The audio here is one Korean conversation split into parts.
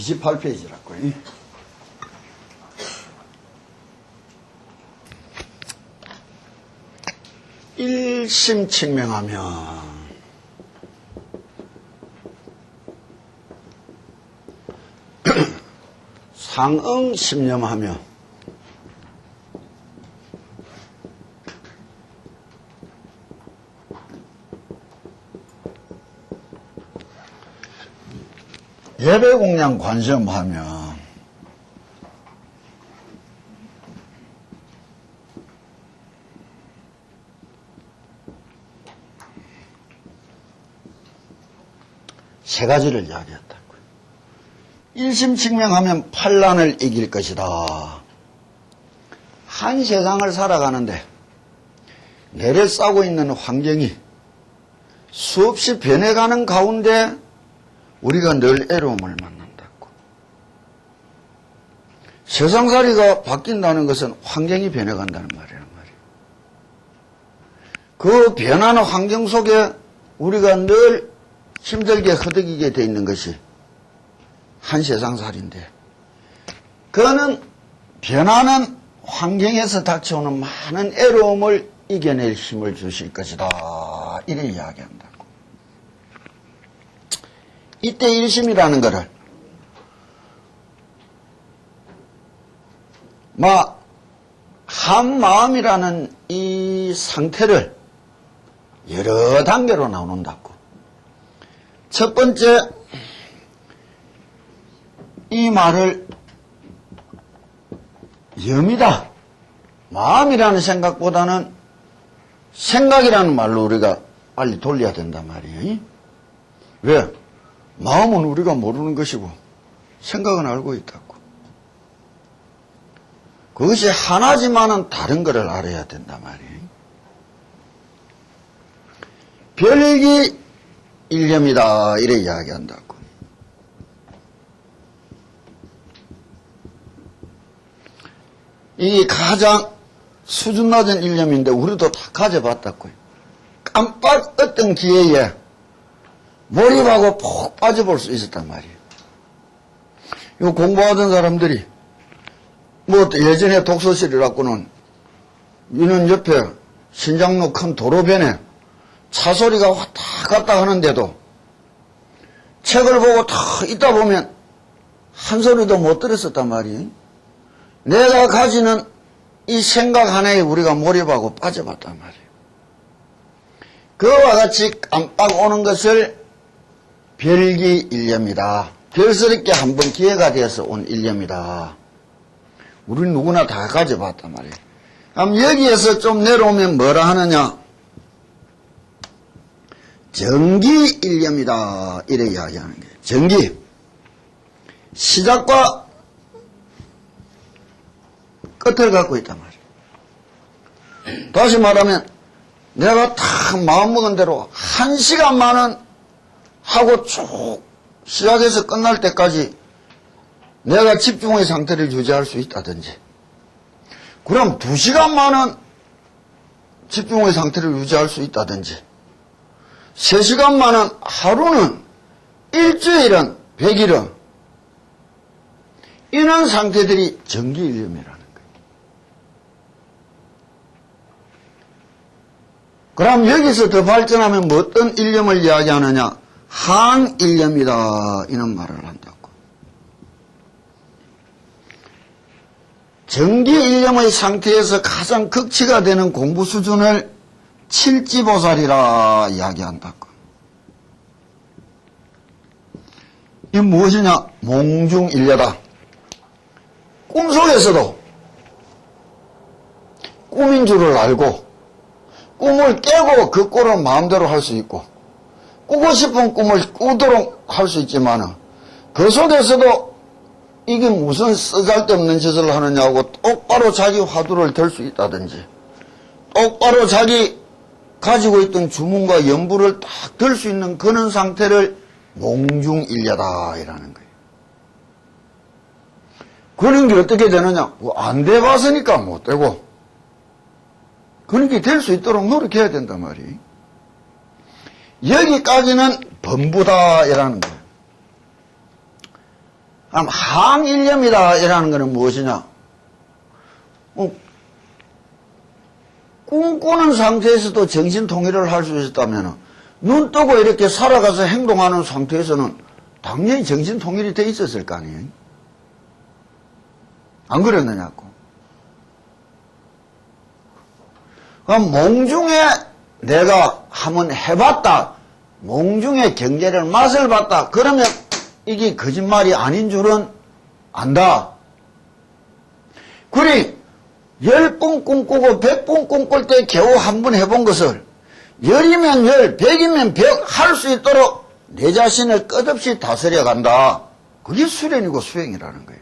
28페이지라고요. 일심칙명하면 상응심념하며 예배공양 관심하며 세 가지를 이야기했다고요. 일심칙명하면 환난을 이길 것이다. 한 세상을 살아가는데 내를 싸고 있는 환경이 수없이 변해가는 가운데 우리가 늘 애로움을 만난다고. 세상살이가 바뀐다는 것은 환경이 변해간다는 말이란 말이에요. 그 변하는 환경 속에 우리가 늘 힘들게 허덕이게 돼 있는 것이 한 세상살인데, 그거는 변하는 환경에서 닥쳐오는 많은 애로움을 이겨낼 힘을 주실 것이다. 이래 이야기한다고. 이때 일심이라는 것을 한 마음이라는 이 상태를 여러 단계로 나눈다고. 첫 번째, 이 말을 염이다. 마음이라는 생각보다는 생각이라는 말로 우리가 빨리 돌려야 된단 말이에요. 왜? 마음은 우리가 모르는 것이고 생각은 알고 있다고. 그것이 하나지만은 다른 것을 알아야 된단 말이에요. 별기 일념이다 이래 이야기한다고. 이 가장 수준 낮은 일념인데 우리도 다 가져봤다고요. 깜빡 어떤 기회에 몰입하고 푹 빠져볼 수 있었단 말이에요. 이 공부하던 사람들이 예전에 독서실이라고는 이는 옆에 신장로 큰 도로변에 차 소리가 왔다 갔다 하는데도 책을 보고 탁 있다 보면 한 소리도 못 들었었단 말이에요. 내가 가지는 이 생각 하나에 우리가 몰입하고 빠져봤단 말이에요. 그와 같이 깜빡 오는 것을 별기 일념이다. 별스럽게 한번 기회가 되어서 온 일념이다. 우리는 누구나 다 가져봤단 말이에요. 그럼 여기에서 좀 내려오면 뭐라 하느냐? 정기 일념이다. 이래 이야기하는 거예요. 정기. 시작과 끝을 갖고 있단 말이에요. 다시 말하면 내가 딱 마음먹은 대로 1시간만은 하고 쭉 시작해서 끝날 때까지 내가 집중의 상태를 유지할 수 있다든지, 그럼 2시간만은 집중의 상태를 유지할 수 있다든지, 3시간만은, 하루는, 일주일은, 100일은 이런 상태들이 정기일념이라는 거예요. 그럼 여기서 더 발전하면 뭐 어떤 일념을 이야기하느냐? 항일념이다 이런 말을 한다고. 정기일념의 상태에서 가장 극치가 되는 공부 수준을 칠지보살이라 이야기한다고. 이게 무엇이냐? 몽중일려다. 꿈속에서도 꿈인 줄을 알고 꿈을 깨고 그 꼴을 마음대로 할 수 있고, 꾸고 싶은 꿈을 꾸도록 할 수 있지만 그 속에서도 이게 무슨 쓰잘데없는 짓을 하느냐고 똑바로 자기 화두를 들 수 있다든지, 똑바로 자기 가지고 있던 주문과 연부를 딱 들 수 있는 그런 상태를 몽중일려다 이라는 거예요. 그런 게 어떻게 되느냐? 안 돼봤으니까 못 되고, 그런 게 될 수 있도록 노력해야 된단 말이에요. 여기까지는 범부다 이라는 거예요. 항일념이다 이라는 것은 무엇이냐? 꿈꾸는 상태에서도 정신통일을 할 수 있었다면 눈 뜨고 이렇게 살아가서 행동하는 상태에서는 당연히 정신통일이 돼 있었을 거 아니에요? 안 그랬느냐고. 그럼 몽중에 내가 한번 해봤다. 몽중의 경제를 맛을 봤다. 그러면 이게 거짓말이 아닌 줄은 안다. 그래 10번 꿈꾸고 100번 꿈꿀 때 겨우 한 번 해본 것을 10이면 10, 100이면 100 할 수 있도록 내 자신을 끝없이 다스려 간다. 그게 수련이고 수행이라는 거예요.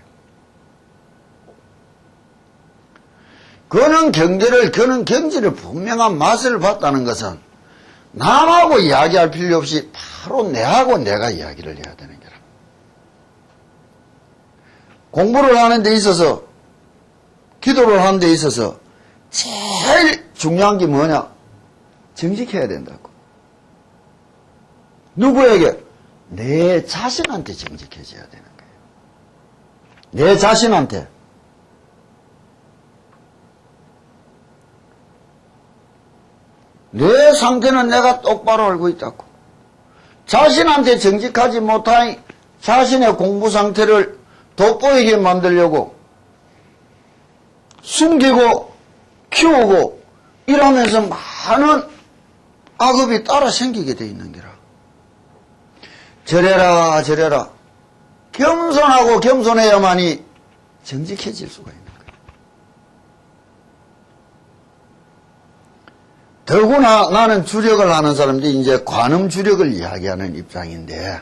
그는 경제를 분명한 맛을 봤다는 것은 남하고 이야기할 필요 없이 바로 내하고 내가 이야기를 해야 되는 거라. 공부를 하는 데 있어서, 기도를 하는 데 있어서 제일 중요한 게 뭐냐? 정직해야 된다고. 누구에게? 내 자신한테 정직해져야 되는 거예요. 내 자신한테. 내 상태는 내가 똑바로 알고 있다고. 자신한테 정직하지 못하니 자신의 공부 상태를 돋보이게 만들려고 숨기고 키우고 이러면서 많은 악업이 따라 생기게 돼 있는 거라. 저래라 저래라. 겸손하고 겸손해야만이 정직해질 수가 있는 거예요. 더구나 나는 주력을 하는 사람들이 이제 관음주력을 이야기하는 입장인데,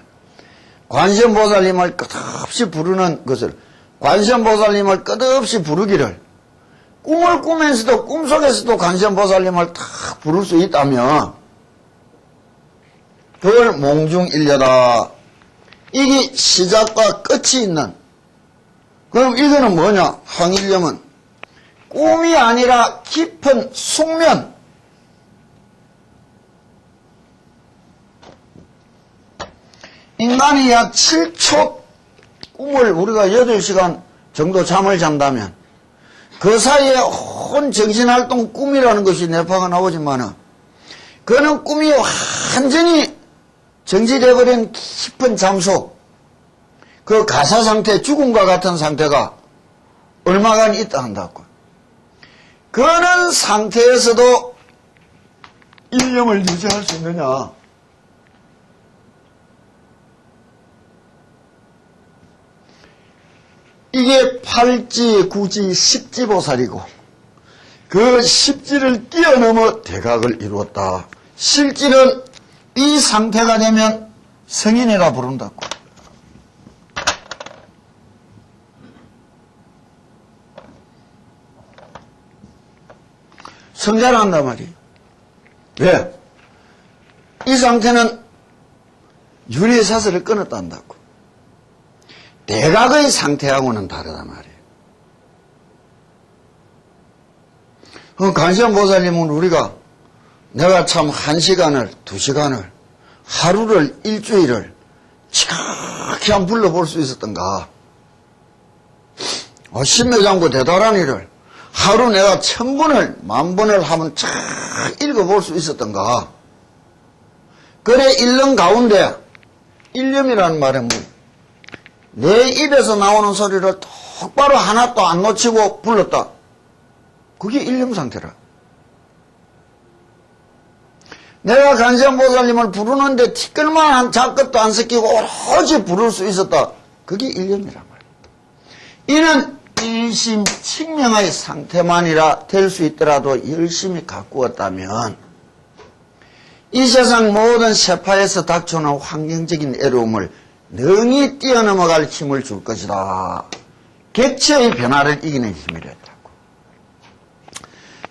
관세음보살님을 끝없이 부르는 것을, 관세음보살님을 끝없이 부르기를, 꿈을 꾸면서도 꿈속에서도 관세음보살님을 탁 부를 수 있다면 그걸 몽중일려다. 이게 시작과 끝이 있는. 그럼 이거는 뭐냐? 항일념은 꿈이 아니라 깊은 숙면. 인간이 약 7초 꿈을 우리가 8시간 정도 잠을 잔다면 그 사이에 온 정신활동 꿈이라는 것이 내파가 나오지만 그는 꿈이 완전히 정지되어버린 깊은 잠속, 그 가사상태, 죽음과 같은 상태가 얼마간 있다 한다고. 그런 상태에서도 일념을 유지할 수 있느냐? 이게 8지, 9지, 10지 보살이고 그 10지를 뛰어넘어 대각을 이루었다. 실질은 이 상태가 되면 성인이라 부른다고. 성자를 한단 말이에요. 왜? 이 상태는 윤회의 사슬을 끊었다 한다고. 대각의 상태하고는 다르단 말이에요. 관세음보살님은 우리가 내가 참 1시간을, 2시간을, 하루를, 일주일을 지각히 한 불러볼 수 있었던가. 신묘장구 대단한 일을 하루 내가 1000번을, 10,000번을 하면 쫙 읽어볼 수 있었던가. 그래, 읽는 가운데 일념이라는 말은 내 입에서 나오는 소리를 똑바로 하나도 안 놓치고 불렀다. 그게 일념 상태라. 내가 관세음보살님을 부르는데 티끌만 작것도 안 섞이고 오로지 부를 수 있었다. 그게 일념이란 말이야. 이는 일심칙명의 상태만이라 될 수 있더라도 열심히 가꾸었다면 이 세상 모든 세파에서 닥쳐오는 환경적인 어려움을 능히 뛰어넘어갈 힘을 줄 것이다. 객체의 변화를 이기는 힘이라 했다고.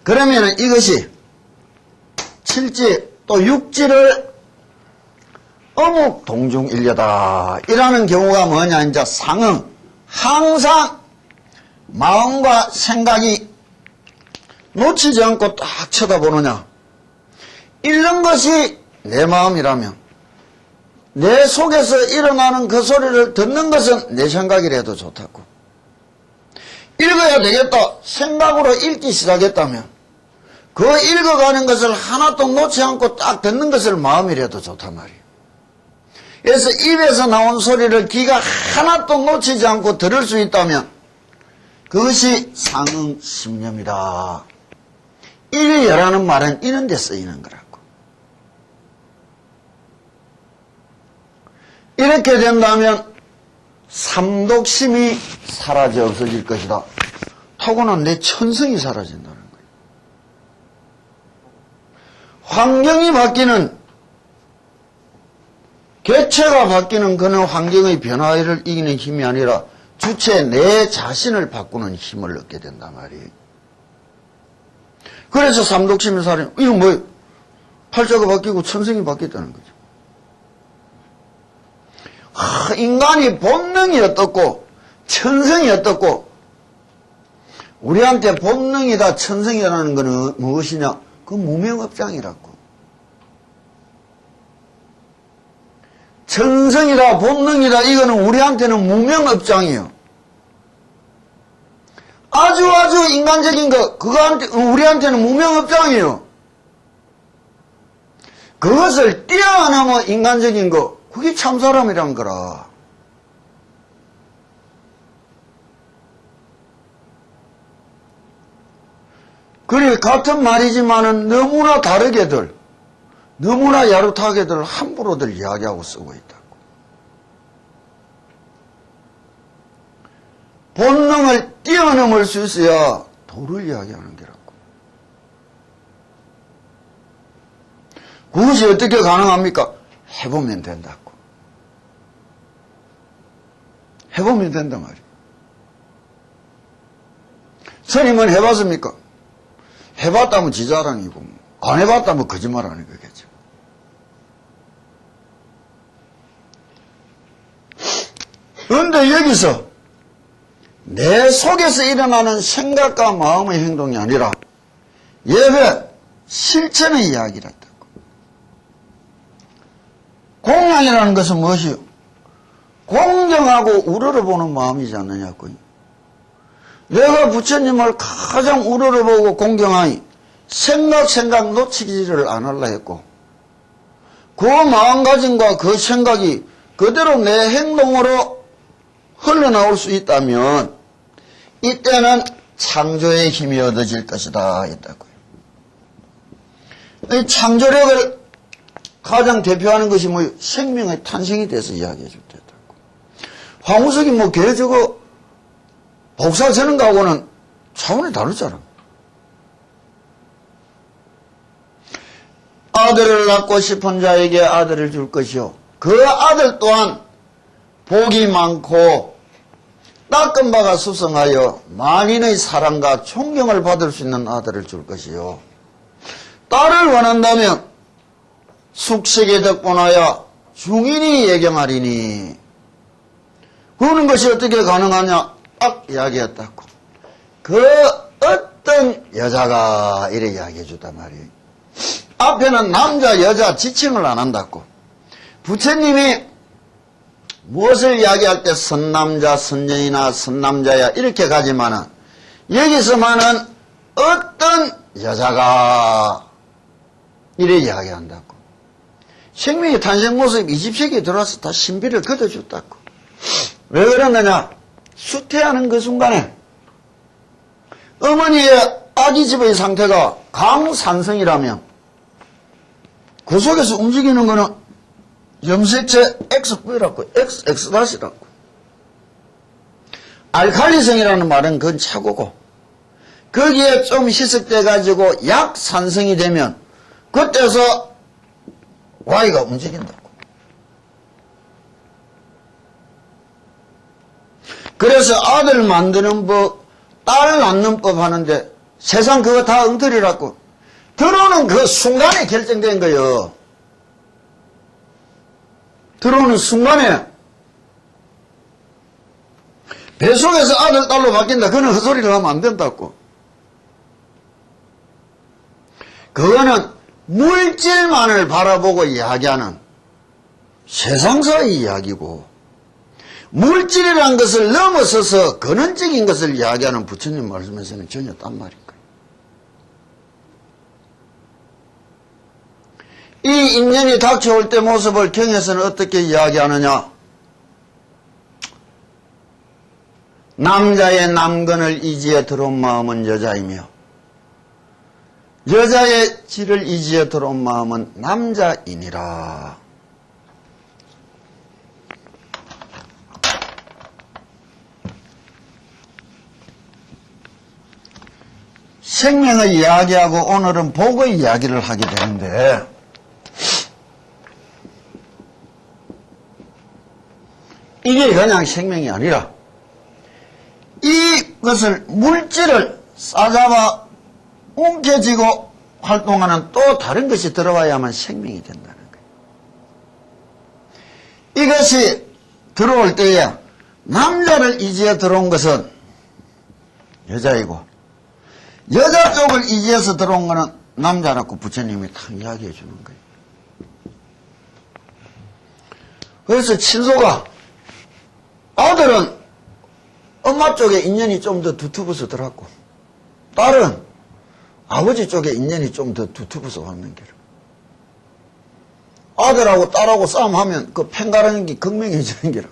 그러면 이것이 7지 또 6지를 어묵동중일려다. 이라는 경우가 뭐냐? 이제 상응. 항상 마음과 생각이 놓치지 않고 딱 쳐다보느냐. 읽는 것이 내 마음이라면 내 속에서 일어나는 그 소리를 듣는 것은 내 생각이라도 좋다고. 읽어야 되겠다 생각으로 읽기 시작했다면 그 읽어가는 것을 하나도 놓지 않고 딱 듣는 것을 마음이라도 좋단 말이에요. 그래서 입에서 나온 소리를 귀가 하나도 놓치지 않고 들을 수 있다면 그것이 상응심념이다. 일여라는 말은 이런 데 쓰이는 거라고. 이렇게 된다면 삼독심이 사라져 없어질 것이다. 타고난 내 천성이 사라진다는 거예요. 환경이 바뀌는, 개체가 바뀌는 그는 환경의 변화를 이기는 힘이 아니라 주체 내 자신을 바꾸는 힘을 얻게 된단 말이에요. 그래서 삼독심이 사라져. 이건 뭐예요? 팔자가 바뀌고 천성이 바뀌었다는 거죠. 인간이 본능이 어떻고 천성이 어떻고, 우리한테 본능이다 천성이라는 것은 무엇이냐? 그 무명업장이라고. 천성이다 본능이다 이거는 우리한테는 무명업장이에요. 아주 인간적인 거 그거한테 우리한테는 무명업장이에요. 그것을 뛰어넘어 인간적인 거 그게 참사람이란 거라. 그래 같은 말이지만은 너무나 다르게들, 너무나 야릇하게들 함부로들 이야기하고 쓰고 있다고. 본능을 뛰어넘을 수 있어야 도를 이야기하는 게라고. 그것이 어떻게 가능합니까? 해보면 된다고. 해보면 된단 말이에요. 스님은 해봤습니까? 해봤다면 지자랑이고 안 해봤다면 거짓말하는 거겠죠. 그런데 여기서 내 속에서 일어나는 생각과 마음의 행동이 아니라 예배 실천의 이야기라고. 공양이라는 것은 무엇이요? 공경하고 우러러보는 마음이지 않느냐고요. 내가 부처님을 가장 우러러보고 공경하니 생각 놓치기를 안 하려 했고, 그 마음가짐과 그 생각이 그대로 내 행동으로 흘러나올 수 있다면 이때는 창조의 힘이 얻어질 것이다 했다고요. 이 창조력을 가장 대표하는 것이 뭐 생명의 탄생에 대해서 이야기해 줄 때다고. 황우석이 뭐 걔 저거 복사 저는 거하고는 차원이 다르잖아. 아들을 낳고 싶은 자에게 아들을 줄 것이요, 그 아들 또한 복이 많고 닦은 바가 수성하여 만인의 사랑과 존경을 받을 수 있는 아들을 줄 것이요, 딸을 원한다면 숙식에 덕분하여 중인이 예경하리니. 그러는 것이 어떻게 가능하냐? 딱 이야기했다고. 그 어떤 여자가 이래 이야기해 주단 말이에요. 앞에는 남자 여자 지칭을 안 한다고. 부처님이 무엇을 이야기할 때 선남자 선녀이나 선남자야 이렇게 가지만은 여기서만은 어떤 여자가 이래 이야기한다고. 생명의 탄생 모습 20세기에 들어와서 다 신비를 걷어줬다고. 왜 그러느냐? 수태하는 그 순간에 어머니의 아기집의 상태가 강산성이라면 그 속에서 움직이는 거는 염색체 XV라고, XX-라고. 알칼리성이라는 말은 그건 차고고, 거기에 좀 희석돼가지고 약산성이 되면 그때서 Y가 움직인다고. 그래서 아들 만드는 법, 딸 낳는 법 하는데 세상 그거 다 엉터리라고. 들어오는 그 순간에 결정된 거예요. 들어오는 순간에 뱃속에서 아들, 딸로 바뀐다. 그거는 헛소리를 하면 안 된다고. 그거는 물질만을 바라보고 이야기하는 세상사의 이야기고 물질이란 것을 넘어서서 근원적인 것을 이야기하는 부처님 말씀에서는 전혀 딴 말인 거예요. 이 인연이 닥쳐올 때 모습을 경에서는 어떻게 이야기하느냐? 남자의 남근을 이지에 들어온 마음은 여자이며 여자의 질을 이지에 들어온 마음은 남자이니라. 생명의 이야기하고 오늘은 복의 이야기를 하게 되는데, 이게 그냥 생명이 아니라 이것을 물질을 싸잡아 움켜쥐고 활동하는 또 다른 것이 들어와야만 생명이 된다는 거예요. 이것이 들어올 때에 남자를 이지에 들어온 것은 여자이고 여자 쪽을 이지에서 들어온 것은 남자라고 부처님이 딱 이야기해 주는 거예요. 그래서 친소가 아들은 엄마 쪽에 인연이 좀 더 두터워서 들어왔고 딸은 아버지 쪽에 인연이 좀 더 두터워서 왔는 게라. 아들하고 딸하고 싸움하면 그 펜가르는 게 극명해지는 게라.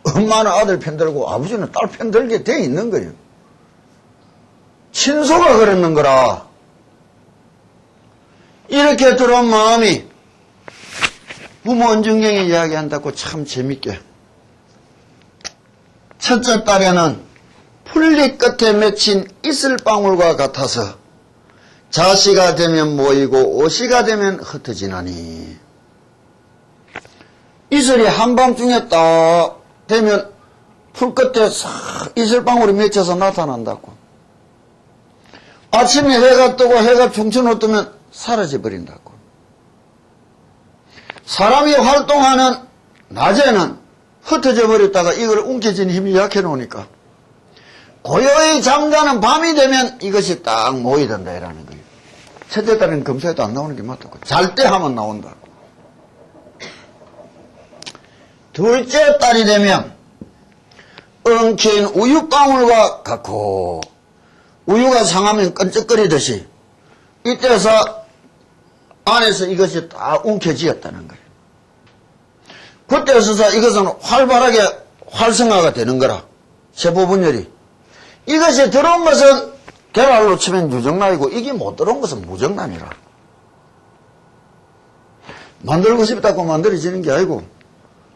엄마는 아들 편 들고 아버지는 딸 편 들게 돼 있는 거예요. 친소가 그랬는 거라. 이렇게 들어온 마음이 부모 언중경에 이야기한다고 참 재밌게. 첫째 딸에는 풀잎 끝에 맺힌 이슬방울과 같아서 자시가 되면 모이고 오시가 되면 흩어지나니. 이슬이 한밤중에 딱 되면 풀 끝에 싹 이슬방울이 맺혀서 나타난다고. 아침에 해가 뜨고 해가 중천으로 뜨면 사라져버린다고. 사람이 활동하는 낮에는 흩어져 버렸다가 이걸 움켜쥐는 힘이 약해 놓으니까 고요히 잠자는 밤이 되면 이것이 딱 모이던다 이라는 거예요. 첫째 딸은 검사에도 안 나오는 게 맞다고. 잘 때 하면 나온다고. 둘째 딸이 되면 엉킨 우유방울과 같고 우유가 상하면 끈적거리듯이 이때서 안에서 이것이 다 움켜쥐었다는 거예요. 그때서서 이것은 활발하게 활성화가 되는 거라. 세포분열이. 이것이 들어온 것은 계랄로 치면 유정란이고 이게 못 들어온 것은 무정란이라. 만들고 싶다고 만들어지는 게 아니고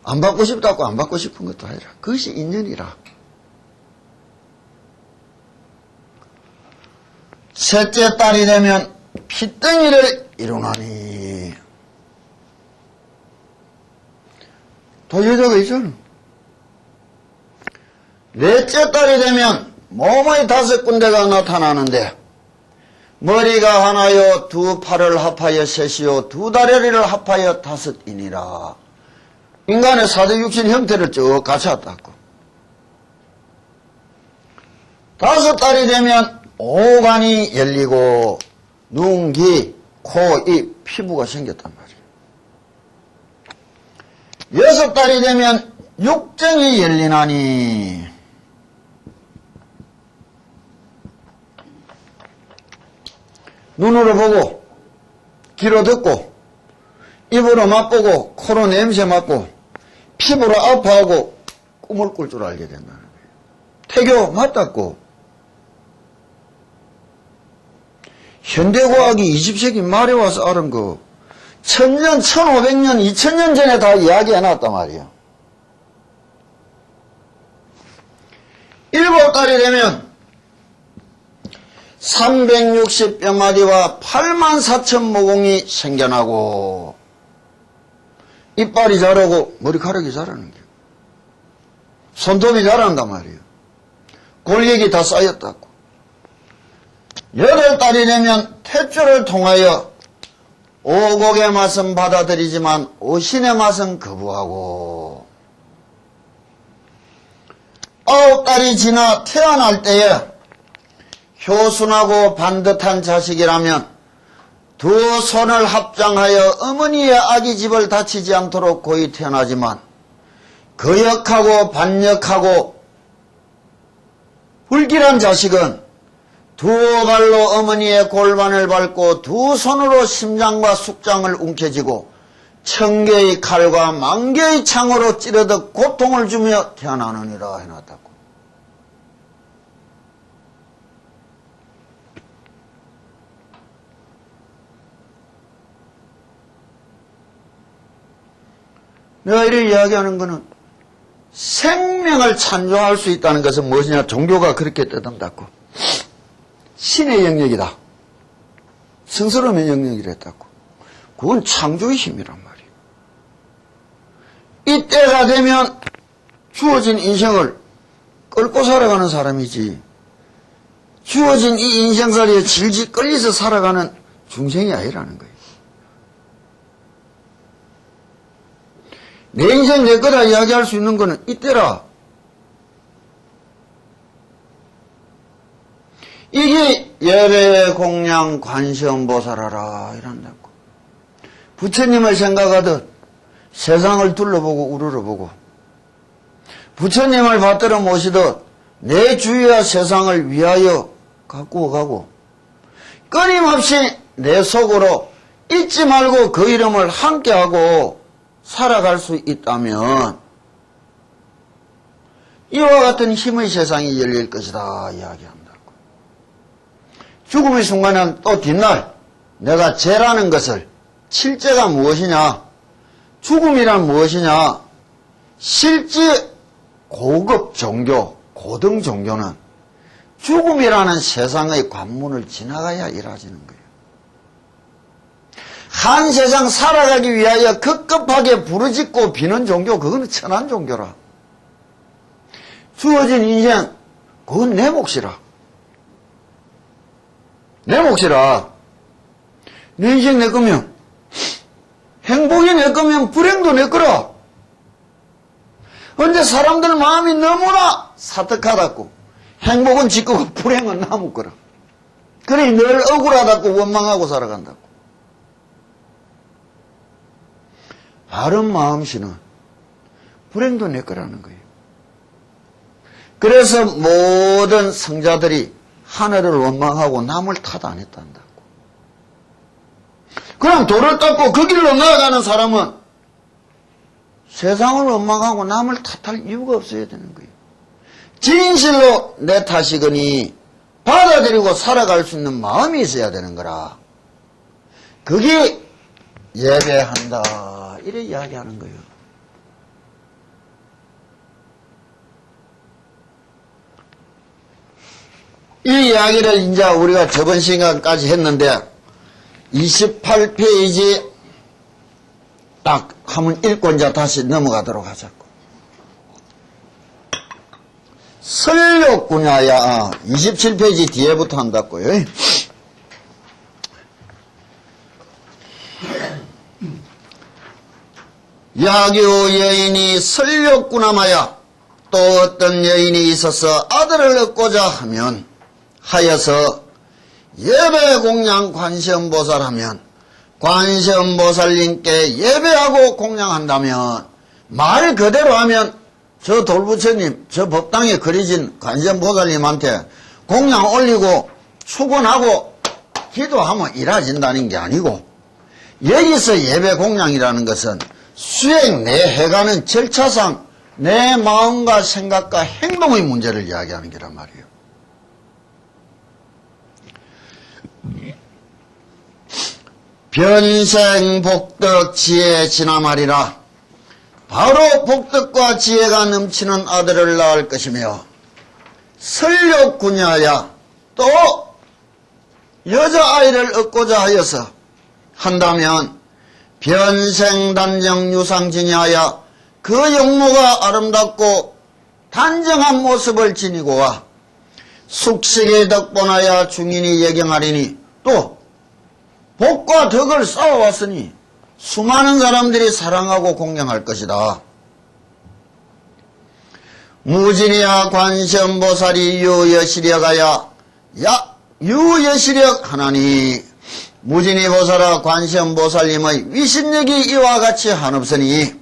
안 받고 싶다고 안 받고 싶은 것도 아니라 그것이 인연이라. 셋째 딸이 되면 피덩이를 이루나니. 더 여자가 있잖아. 넷째 딸이 되면 몸의 5군데가 나타나는데 머리가 하나요 두 팔을 합하여 셋이요 두 다리를 합하여 5이니라. 인간의 사대육신 형태를 쭉 갖췄다고. 5 딸이 되면 오간이 열리고 눈, 귀, 코, 입, 피부가 생겼단 말이에요. 6 달이 되면 육정이 열리나니. 눈으로 보고 귀로 듣고 입으로 맛보고 코로 냄새 맡고 피부로 아파하고 꿈을 꿀 줄 알게 된다는 거예요. 태교 맞닿고 현대과학이 20세기 말에 와서 알은 거 1000년, 1500년, 2000년 전에 다 이야기해놨단 말이에요. 7 달이 되면 360뼈마디와 84,000 모공이 생겨나고 이빨이 자라고 머리카락이 자라는 거예요. 손톱이 자란단 말이에요. 골격이 다 쌓였다고. 8 달이 되면 탯줄을 통하여 오곡의 맛은 받아들이지만 오신의 맛은 거부하고 9 달이 지나 태어날 때에 효순하고 반듯한 자식이라면 두 손을 합장하여 어머니의 아기 집을 다치지 않도록 고이 태어나지만 거역하고 반역하고 불길한 자식은 두 발로 어머니의 골반을 밟고 두 손으로 심장과 숙장을 움켜쥐고 1000개의 칼과 10,000개의 창으로 찌르듯 고통을 주며 태어나느니라 해놨다고. 내가 이를 이야기하는 것은 생명을 찬조할 수 있다는 것은 무엇이냐? 종교가 그렇게 떠든다고. 신의 영역이다. 성스러움의 영역이랬다고. 그건 창조의 힘이란 말이에요. 이때가 되면 주어진 인생을 끌고 살아가는 사람이지, 주어진 이 인생살이에 질질 끌려서 살아가는 중생이 아니라는 거예요. 내 인생 내 거다 이야기할 수 있는 거는 이때라. 이게 예배 공양 관세음보살하라 이란다고. 부처님을 생각하듯 세상을 둘러보고 우러러보고, 부처님을 받들어 모시듯 내 주위와 세상을 위하여 가꾸어 가고, 끊임없이 내 속으로 잊지 말고 그 이름을 함께하고 살아갈 수 있다면 이와 같은 힘의 세상이 열릴 것이다 이야기한다고. 죽음의 순간은 또 뒷날 내가 죄라는 것을, 실제가 무엇이냐, 죽음이란 무엇이냐, 실제 고급 종교, 고등 종교는 죽음이라는 세상의 관문을 지나가야 이루어지는 거예요. 한 세상 살아가기 위하여 급급하게 부르짖고 비는 종교, 그건 천한 종교라. 주어진 인생, 그건 내 몫이라. 내 몫이라. 내 인생 내 거면, 행복이 내 거면 불행도 내 거라. 근데 사람들 마음이 너무나 사특하다고. 행복은 지 거고 불행은 남의 거라. 그래 늘 억울하다고 원망하고 살아간다고. 바른 마음씨는 불행도 내 거라는 거예요. 그래서 모든 성자들이 하늘을 원망하고 남을 탓 안 했단다고. 그럼 도를 닦고 그 길로 나아가는 사람은 세상을 원망하고 남을 탓할 이유가 없어야 되는 거예요. 진실로 내 탓이거니 받아들이고 살아갈 수 있는 마음이 있어야 되는 거라. 그게 예배한다 이래 이야기하는 거예요. 이 이야기를 이제 우리가 저번 시간까지 했는데 28페이지 딱 한번 읽고 이제 다시 넘어가도록 하자고. 설욕구냐야 27페이지 뒤에부터 한다고요. 야교 여인이 설욕구나마야 또 어떤 여인이 있어서 아들을 얻고자 하면 하여서 예배 공양 관세음보살 하면 관세음보살님께 예배하고 공양한다면 말 그대로 하면 저 돌부처님 저 법당에 그려진 관세음보살님한테 공양 올리고 축원하고 기도하면 이루어진다는 게 아니고, 여기서 예배 공양이라는 것은 수행 내해가는 절차상 내 마음과 생각과 행동의 문제를 이야기하는 게란 말이에요. 변생 복덕 지혜 지나말이라 바로 복덕과 지혜가 넘치는 아들을 낳을 것이며, 설욕구냐야 또 여자아이를 얻고자 하여서 한다면 변생 단정 유상지냐야 그 영모가 아름답고 단정한 모습을 지니고와 숙식의 덕보나야 중인이 예경하리니 또 복과 덕을 쌓아왔으니 수많은 사람들이 사랑하고 공경할 것이다. 무진이야 관세음보살이 유여시력하야 유여시력 하나니 무진이 보살아 관세음보살님의 위신력이 이와 같이 한없으니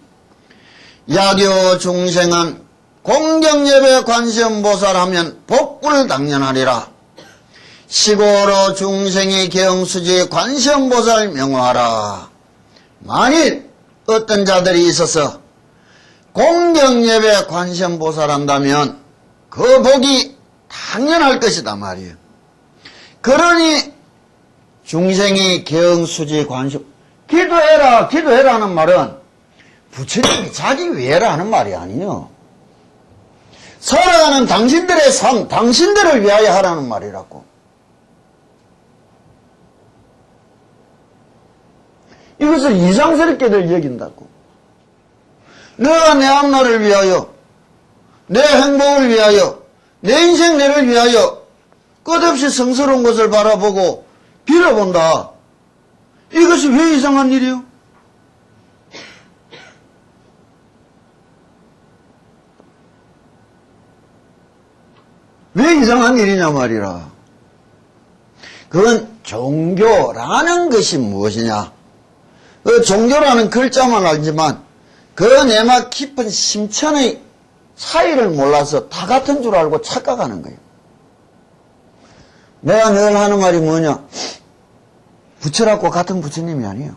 야교 중생은 공경예배 관세음보살 하면 복불 당연하리라. 시고로 중생이 경수지 관세음보살 명호하라. 만일 어떤 자들이 있어서 공경예배 관세음보살 한다면 그 복이 당연할 것이다 말이에요. 그러니 중생이 경수지 관세음 기도해라 하는 말은 부처님이 자기 위해라 하는 말이 아니요. 살아가는 당신들의 삶, 당신들을 위하여 하라는 말이라고. 이것을 이상스럽게들 여긴다고. 내가 내 앞날을 위하여, 내 행복을 위하여, 내 인생 내를 위하여 끝없이 성스러운 것을 바라보고 빌어본다. 이것이 왜 이상한 일이요? 왜 이상한 일이냐 말이라. 그건 종교라는 것이 무엇이냐. 그 종교라는 글자만 알지만 그 내막 깊은 심천의 사이를 몰라서 다 같은 줄 알고 착각하는 거예요. 내가 늘 하는 말이 뭐냐. 부처라고 같은 부처님이 아니에요.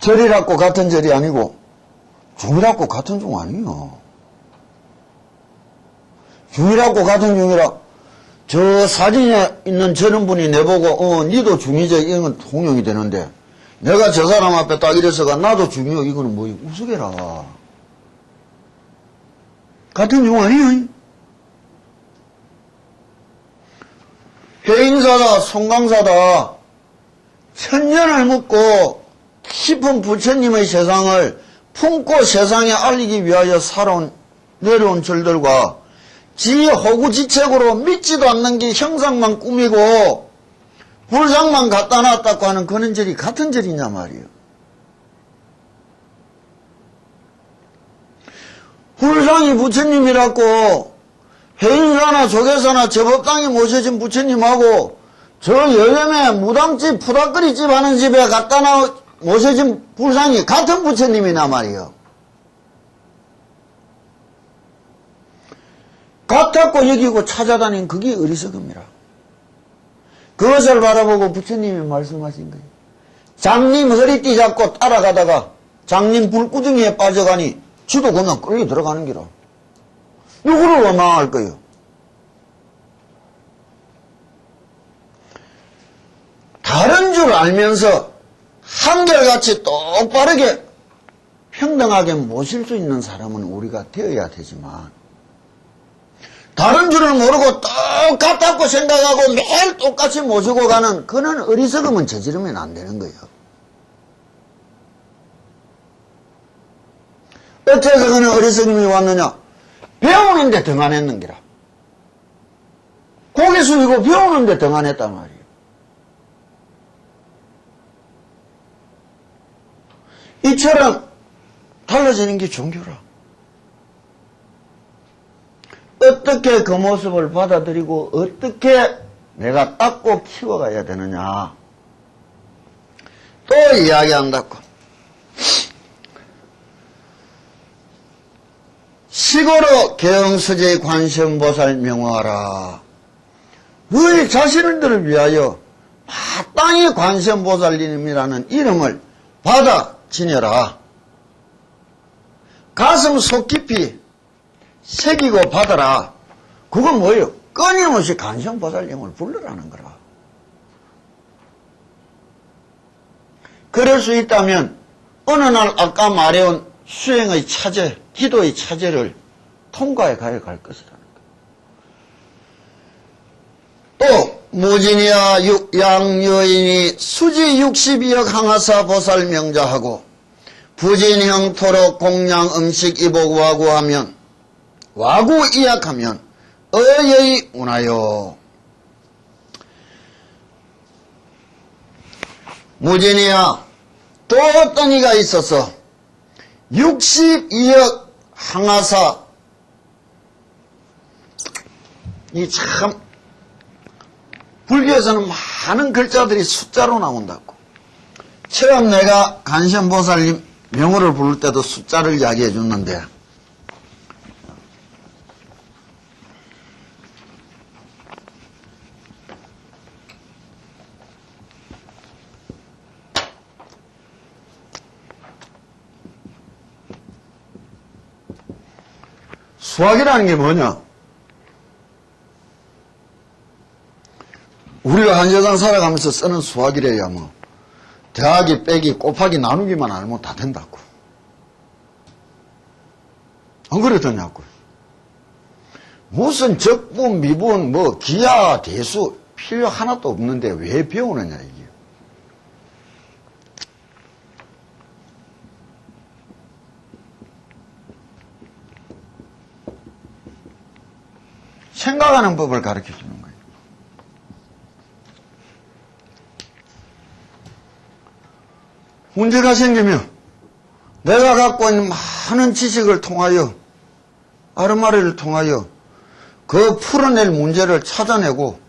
절이라고 같은 절이 아니고 중이라고 같은 중 아니에요. 중이라고 같은 중이라 저 사진에 있는 저런 분이 내보고 니도 중이죠 이건 통용이 되는데 내가 저 사람 앞에 딱 이래서가 나도 중이요 이거는 뭐 우스개라. 같은 중 아니에요. 해인사다 송강사다 천년을 묵고 깊은 부처님의 세상을 품고 세상에 알리기 위하여 살아온 내려온 절들과 지 호구지책으로 믿지도 않는 게 형상만 꾸미고 불상만 갖다 놨다고 하는 그런 절이 같은 절이냐 말이에요. 불상이 부처님이라고 해인사나 조계사나 제법당에 모셔진 부처님하고 저 여름에 무당집 푸닥거리집 하는 집에 갖다 모셔진 불상이 같은 부처님이나 말이에요. 같았고 여기고 찾아다닌 그게 어리석음이라. 그것을 바라보고 부처님이 말씀하신 거예요. 장님 허리띠 잡고 따라가다가 장님 불구덩이에 빠져가니 지도 그냥 끌려 들어가는 기라. 누구를 원망할 거예요? 다른 줄 알면서 한결같이 똑바르게 평등하게 모실 수 있는 사람은 우리가 되어야 되지만 다른 줄을 모르고 똑같다고 생각하고 매일 똑같이 모시고 가는 그런 어리석음은 저지르면 안 되는 거예요. 어째서 그는 어리석음이 왔느냐? 배우는데 등한했는기라. 고개 숙이고 배우는데 등한했단 말이에요. 이처럼 달라지는 게 종교라. 어떻게 그 모습을 받아들이고 어떻게 내가 닦고 키워가야 되느냐. 또 이야기한다고. 시고로 경수제 관세음보살 명호하라. 너희 자신들을 위하여 마땅히 관세음보살님이라는 이름을 받아 지녀라. 가슴 속 깊이 새기고 받아라. 그건 뭐예요? 끊임없이 관세음보살님을 부르라는 거라. 그럴 수 있다면 어느 날 아까 말해온 수행의 차제, 기도의 차제를 통과해 가야 갈 것이라는 거예요. 또 무진이야 양여인이 수지 62억 항하사 보살 명자하고 부진형토록 공양 음식 이복와구 하면 와구 이약하면 어여이 우나요. 무진이야 또 어떤 이가 있어서 62억 항하사 이 참 불교에서는 많은 글자들이 숫자로 나온다고. 처음 내가 간시연보살님 명호를 부를 때도 숫자를 이야기해 줬는데, 수학이라는 게 뭐냐? 우리가 한 세상 살아가면서 쓰는 수학이래야 뭐 더하기 빼기 곱하기 나누기만 알면 다 된다고. 안 그러더냐고. 무슨 적분 미분 뭐 기하 대수 필요 하나도 없는데 왜 배우느냐 이게. 생각하는 법을 가르쳐 주는 거예요. 문제가 생기면 내가 갖고 있는 많은 지식을 통하여 아르마리를 통하여 그 풀어낼 문제를 찾아내고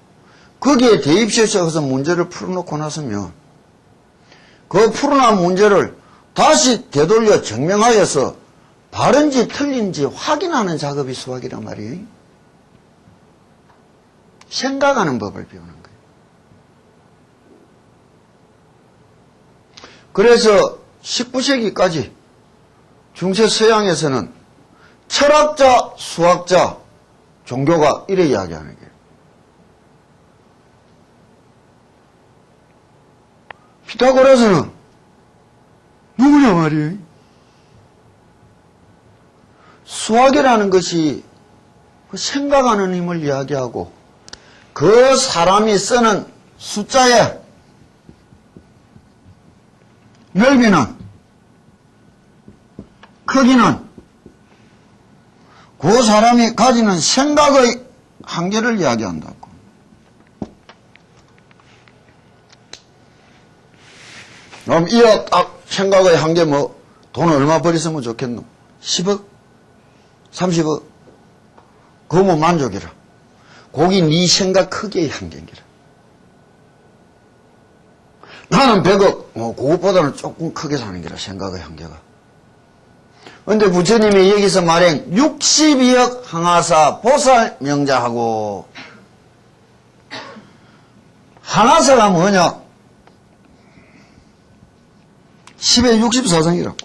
거기에 대입시켜서 문제를 풀어놓고 나서면 그 풀어난 문제를 다시 되돌려 증명하여서 바른지 틀린지 확인하는 작업이 수학이란 말이에요. 생각하는 법을 배우는 거예요. 그래서 19세기까지 중세 서양에서는 철학자, 수학자, 종교가 이래 이야기하는 거예요. 피타고라스는 누구냐 말이에요. 수학이라는 것이 생각하는 힘을 이야기하고 그 사람이 쓰는 숫자의 넓이는, 크기는 그 사람이 가지는 생각의 한계를 이야기한다고. 그럼 이어 딱 생각의 한계 뭐 돈 얼마 벌었으면 좋겠노? 10억? 30억? 그거 뭐 만족이라. 거기 네 생각 크기의 한계인기라. 나는 100억, 그것보다는 조금 크게 사는 게라, 생각의 한계가. 근데 부처님이 여기서 말한 62억 항아사 보살 명자하고, 항아사가 뭐냐? 10의 64성이라고.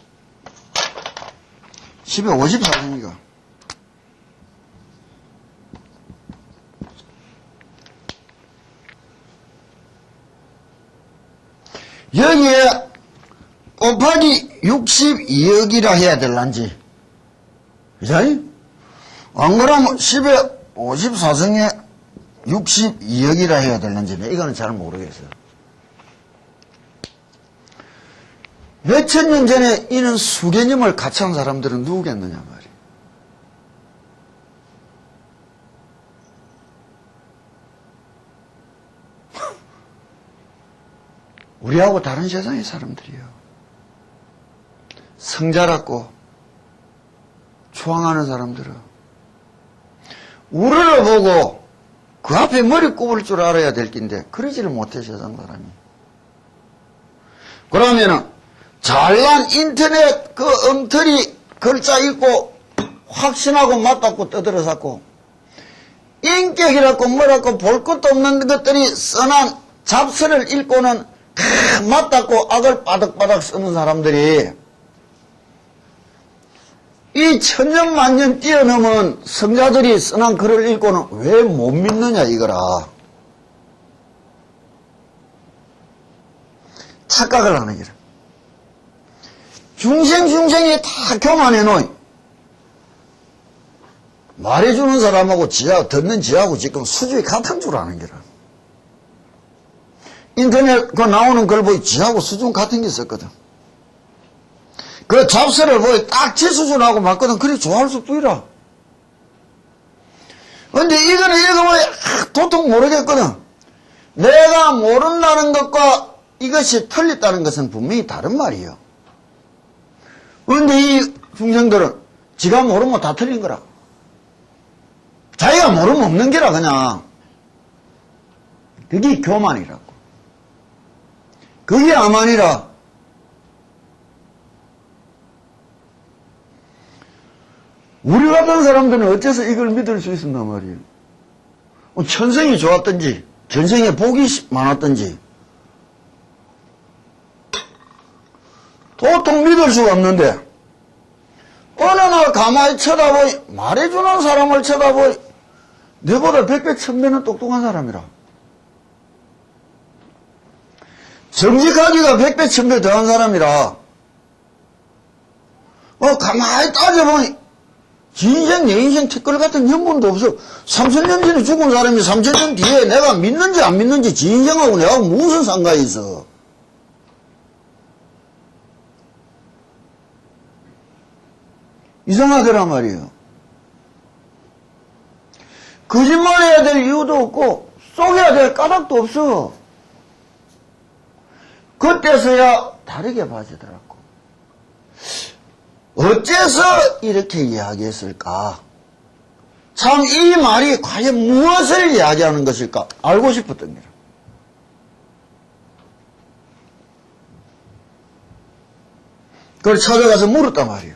10의 54성이가. 여기에 곱하기 62억이라 해야 될란지. 그죠? 안 그러면 10의 54성에 62억이라 해야 될란지 이거는 잘 모르겠어요. 몇천 년 전에 이런 수개념을 같이 한 사람들은 누구겠느냐 말이에요. 우리하고 다른 세상의 사람들이에요. 성자랍고 추앙하는 사람들은 우리를 보고 그 앞에 머리 꼽을 줄 알아야 될 낀데 그러지를 못해 세상 사람이. 그러면은 잘난 인터넷 그 엉터리 글자 읽고 확신하고 맞닿고 떠들어섰고 인격이라고 뭐라고 볼 것도 없는 것들이 써난 잡서를 읽고는 맞닿고 악을 바닥바닥 쓰는 사람들이 이 천년만년 뛰어넘은 성자들이 써난 글을 읽고는 왜 못 믿느냐 이거라. 착각을 하는 거라. 중생이 다 교만해놓은 말해주는 사람하고 듣는 지하고 지금 수준이 같은 줄 아는 거라. 인터넷 그 나오는 걸 보니 지하고 수준 같은 게 있었거든. 그 잡서를 보니 딱 지 수준하고 맞거든. 그리 좋아할 수뿐이라. 근데 이거는 읽어보니 도통 모르겠거든. 내가 모른다는 것과 이것이 틀렸다는 것은 분명히 다른 말이에요. 근데 이 중생들은 지가 모르면 다 틀린 거라. 자기가 모르면 없는 게라 그냥. 그게 교만이라고. 그게 암만이라. 우리 같은 사람들은 어째서 이걸 믿을 수 있었단 말이에요. 천성이 좋았든지 전생에 복이 많았든지 도통 믿을 수가 없는데 어느 날 가만히 쳐다보니 말해주는 사람을 쳐다보니 내보다 100배 1000배는 똑똑한 사람이라. 정직하기가 100배 1000배 더한 사람이라. 가만히 따져보니 지 인생 내 인생 티끌 같은 연분도 없어. 3000년 전에 죽은 사람이 3000년 뒤에 내가 믿는지 안 믿는지 지 인생하고 내가 무슨 상관이 있어. 이상하더란 말이에요. 거짓말해야 될 이유도 없고 속여야 될 까닭도 없어. 그때서야 다르게 봐지더라고. 어째서 이렇게 이야기했을까? 참 이 말이 과연 무엇을 이야기하는 것일까? 알고 싶었던 거라. 그걸 찾아가서 물었단 말이에요.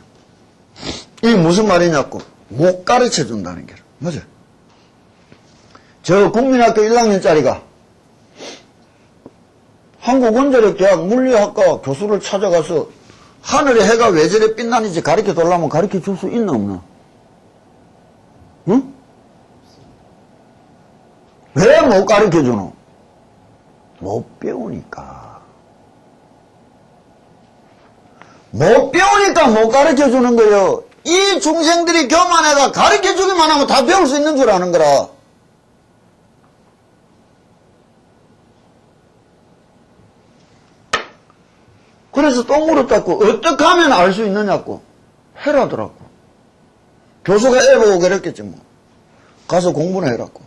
이게 무슨 말이냐고. 못 가르쳐 준다는 거라. 맞아. 저 국민학교 1학년짜리가 한국원자력대학 물리학과 교수를 찾아가서 하늘의 해가 왜 저래 빛나는지 가르쳐 달라면 가르쳐 줄 수 있나 없나? 응? 왜 못 가르쳐 주노? 못 배우니까. 못 배우니까 못 가르쳐 주는 거요. 이 중생들이 교만해가 가르쳐 주기만 하면 다 배울 수 있는 줄 아는 거라. 그래서 또 물었다고. 어떻게 하면 알 수 있느냐고. 해라더라고. 교수가 애 보고 그랬겠지 뭐. 가서 공부나 해라고.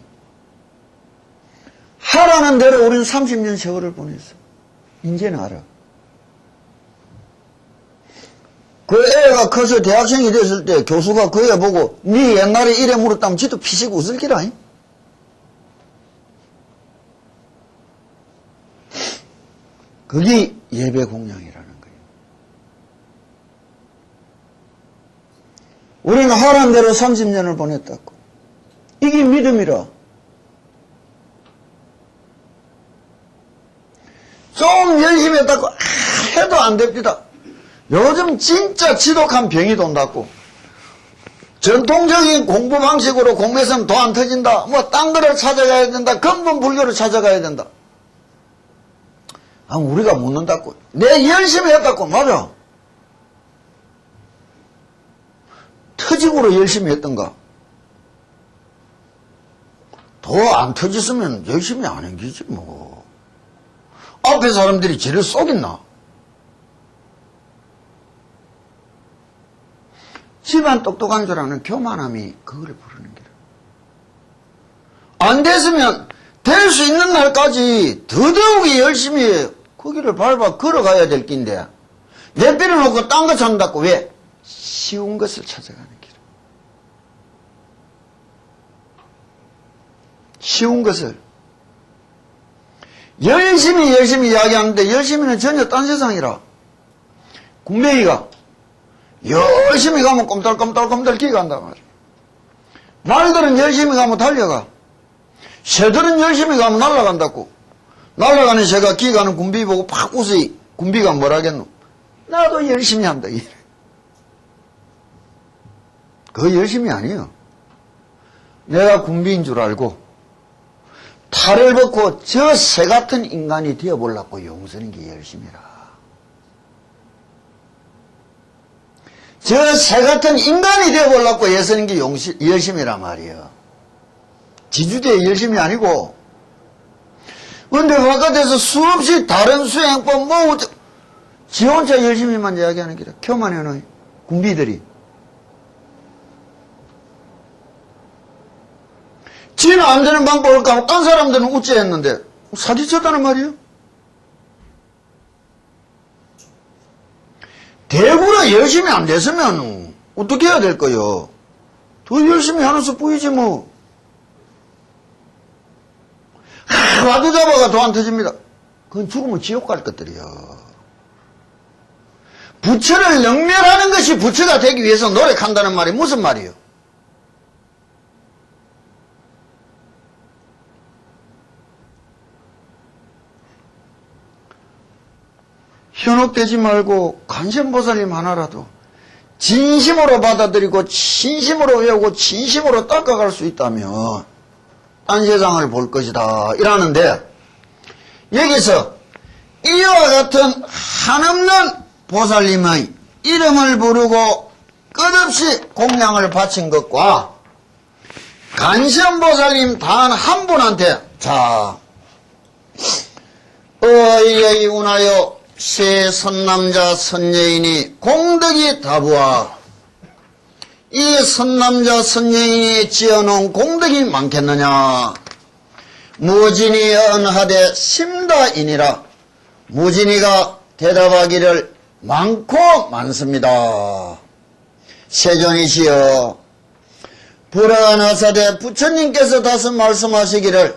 하라는 대로 우리는 30년 세월을 보냈어. 이제는 알아. 그 애가 커서 대학생이 됐을 때 교수가 그 애 보고 네 옛날에 이래 물었다면 지도 피식 웃을 기라. 그게 예배 공양이라는 거예요. 우리는 하라는 대로 30년을 보냈다고. 이게 믿음이라. 좀 열심히 했다고 해도 안 됩니다. 요즘 진짜 지독한 병이 돈다고. 전통적인 공부 방식으로 공부해서는 도 안 터진다. 뭐 딴 거를 찾아가야 된다. 근본 불교를 찾아가야 된다. 우리가 묻는다고. 내 열심히 했다고. 맞아. 터직으로 열심히 했던가. 더 안 터졌으면 열심히 안 한 거지 뭐. 앞에 사람들이 쟤를 속였나? 집안 똑똑한 줄 아는 교만함이 그거를 부르는 거라. 안 됐으면 될 수 있는 날까지 더더욱이 열심히 거기를 밟아 걸어가야 될 낀데 내버려놓고 딴 거 찾는다고. 왜? 쉬운 것을 찾아가는 길. 쉬운 것을. 열심히 이야기하는데 열심히는 전혀 딴 세상이라. 군뱅이가 열심히 가면 꼼달꼼달 기어간단 말이야. 말들은 열심히 가면 달려가. 새들은 열심히 가면 날아간다고. 날아가는 새가 기어가는 군비 보고 팍 웃으이. 군비가 뭐라겠노? 나도 열심히 한다. 이래. 그거 열심히 아니에요. 내가 군비인 줄 알고 탈을 벗고 저 새 같은 인간이 되어보려고 용서는 게 열심이라. 저 새 같은 인간이 되어보려고 애쓰는 게 열심이란 말이에요. 지주대의 열심이 아니고. 근데 바깥에서 수없이 다른 수행법 지 혼자 열심히만 이야기하는 게라. 교만해놓은 군비들이. 지는 안 되는 방법을 까고 딴 사람들은 우째 했는데 사기쳤다는 말이에요. 대구라 열심히 안 됐으면 어떻게 해야 될 거요? 더 열심히 하는 수뿐이지 뭐. 와도 잡아가 도안 터집니다. 그건 죽으면 지옥 갈 것들이요. 부처를 영멸하는 것이 부처가 되기 위해서 노력한다는 말이 무슨 말이에요? 현혹되지 말고 관세음보살님 하나라도 진심으로 받아들이고 진심으로 외우고 진심으로 닦아갈 수 있다면 딴 세상을 볼 것이다 이라는데, 여기서 이와 같은 한없는 보살님의 이름을 부르고 끝없이 공양을 바친 것과 관세음보살님 단 한 분한테 자 어이의 운하여 새 선남자 선여인이 공덕이 다부하, 이 선남자 선여인이 지어놓은 공덕이 많겠느냐. 무진이 언하되 심다이니라. 무진이가 대답하기를 많고 많습니다. 세존이시여, 불안하사대 부처님께서 다시 말씀하시기를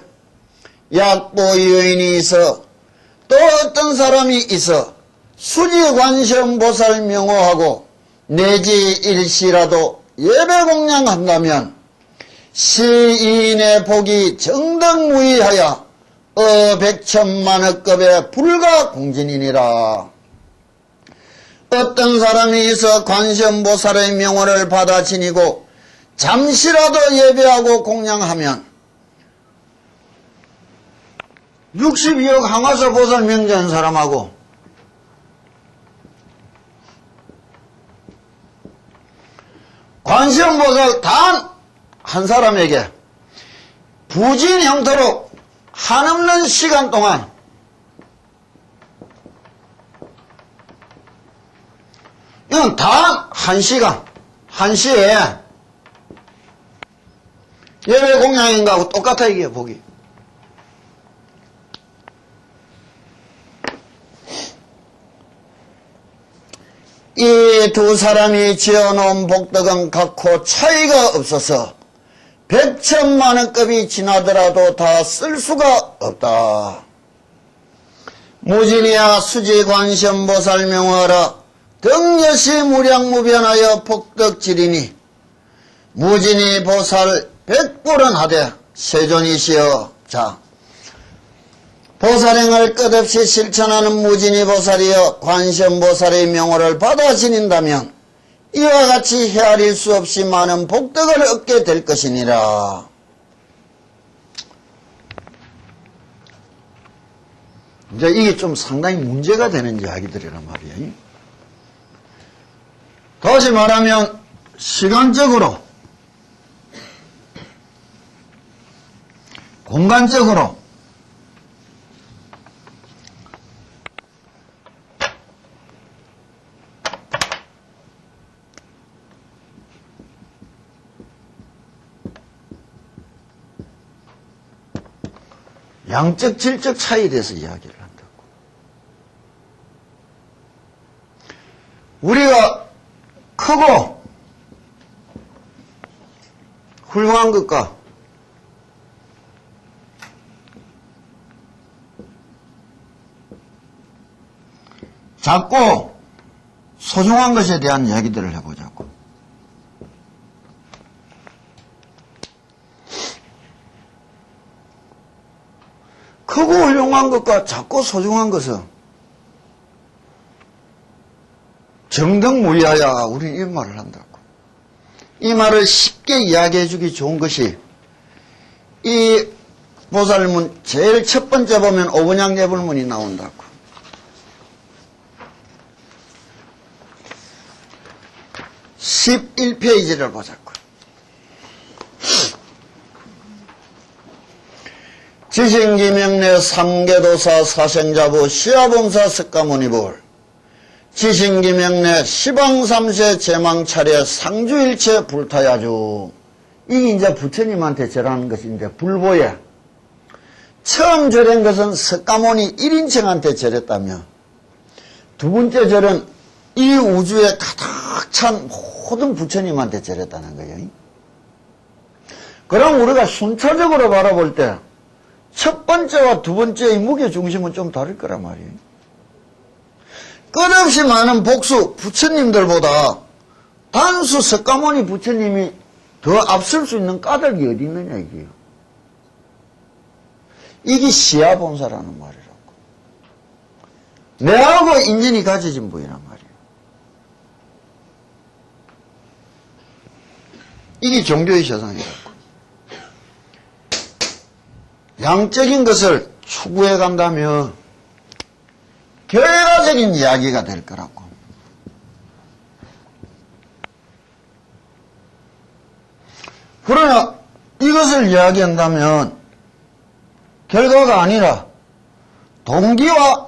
약보 여인이 있어 또 어떤 사람이 있어 수지관세음보살 명호하고 내지 일시라도 예배공양한다면 시인의 복이 정덕무의하여 백천만억급의 불가공진이니라. 어떤 사람이 있어 관세음보살의 명호를 받아 지니고 잠시라도 예배하고 공양하면 62억 항아사 보살 명제한 사람하고 관세음보살 단 한 사람에게 부진 형태로 한없는 시간 동안 이건 단 1시간, 1시에 예배 공양인가 하고 똑같아 이게 복이. 이 두 사람이 지어놓은 복덕은 각호 차이가 없어서 백천만원급이 지나더라도 다 쓸 수가 없다. 무진이야 수지관세음보살 명하라 등여시 무량무변하여 복덕지리니 무진이 보살 백불은 하되 세존이시여. 자, 보살행을 끝없이 실천하는 무진이 보살이여 관세음보살의 명호를 받아 지닌다면 이와 같이 헤아릴 수 없이 많은 복덕을 얻게 될 것이니라. 이제 이게 좀 상당히 문제가 되는 이야기들이란 말이에요. 다시 말하면 시간적으로 공간적으로 양적 질적 차이에 대해서 이야기를 한다고. 우리가 크고 훌륭한 것과 작고 소중한 것에 대한 이야기들을 해보자고. 크고 훌륭한 것과 작고 소중한 것은 정덕무의하여 우리는 이 말을 한다고. 이 말을 쉽게 이야기해 주기 좋은 것이 이 보살문 제일 첫 번째 보면 오분양예불문이 나온다고. (11페이지를) 보자고. 지신기명내 삼계도사 사생자부 시아범사 석가모니볼 지신기명내 시방삼세 제망차례 상주일체 불타야주. 이게 이제 부처님한테 절하는 것이 이제 불보에 처음 절한 것은 석가모니 1인칭한테 절했다며, 두 번째 절은 이 우주에 가득 찬 모든 부처님한테 절했다는 거예요. 그럼 우리가 순차적으로 바라볼 때 첫 번째와 두 번째의 무게중심은 좀 다를 거란 말이에요. 끝없이 많은 복수 부처님들보다 단수 석가모니 부처님이 더 앞설 수 있는 까닭이 어디 있느냐 이게요. 이게 시야본사라는 말이라고. 내하고 인연이 가져진 분이란 말이에요. 이게 종교의 세상이라고. 양적인 것을 추구해 간다면 결과적인 이야기가 될 거라고. 그러나 이것을 이야기한다면 결과가 아니라 동기와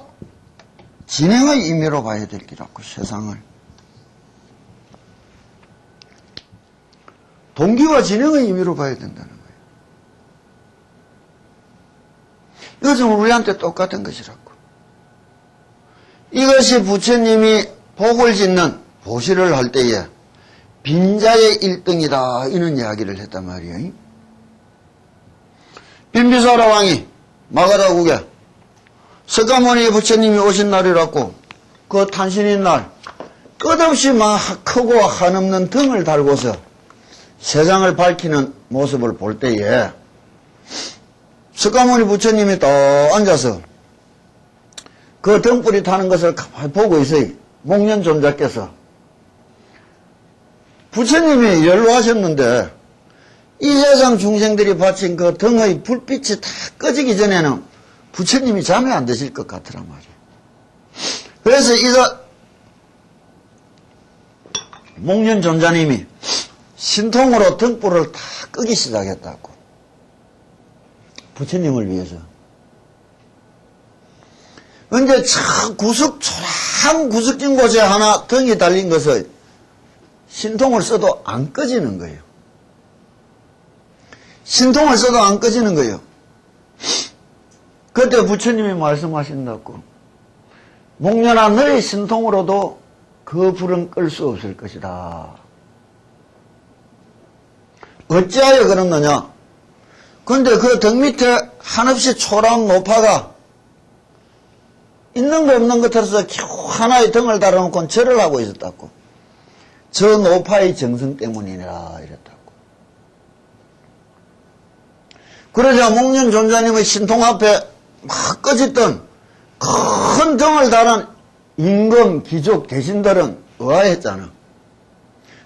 진행의 의미로 봐야 될 거라고. 세상을 동기와 진행의 의미로 봐야 된다는 거예요. 이것은 우리한테 똑같은 것이라고. 이것이 부처님이 복을 짓는 보시를 할 때에 빈자의 1등이다 이런 이야기를 했단 말이에요. 빈비사라 왕이 마가다국에 석가모니 부처님이 오신 날이라고 그 탄신인 날 끝없이 막 크고 한없는 등을 달고서 세상을 밝히는 모습을 볼 때에 석가모니 부처님이 또 앉아서 그 등불이 타는 것을 가만히 보고 있어요. 목련존자께서. 부처님이 연로하셨는데 이 세상 중생들이 바친 그 등의 불빛이 다 꺼지기 전에는 부처님이 잠이 안 드실 것 같으란 말이에요. 그래서 목련존자님이 신통으로 등불을 다 끄기 시작했다고. 부처님을 위해서. 근데 저 초라한 구석진 곳에 하나 등이 달린 것을 신통을 써도 안 꺼지는 거예요. 신통을 써도 안 꺼지는 거예요. 그때 부처님이 말씀하신다고. 목련아, 너의 신통으로도 그 불은 끌 수 없을 것이다. 어찌하여 그런 거냐? 근데 그 등 밑에 한없이 초라한 노파가 있는 거 없는 것 같아서 겨우 하나의 등을 달아놓고 절을 하고 있었다고. 저 노파의 정성 때문이라 이랬다고. 그러자 목련존자님의 신통 앞에 막 꺼졌던 큰 등을 달은 임금, 귀족, 대신들은 의아했잖아.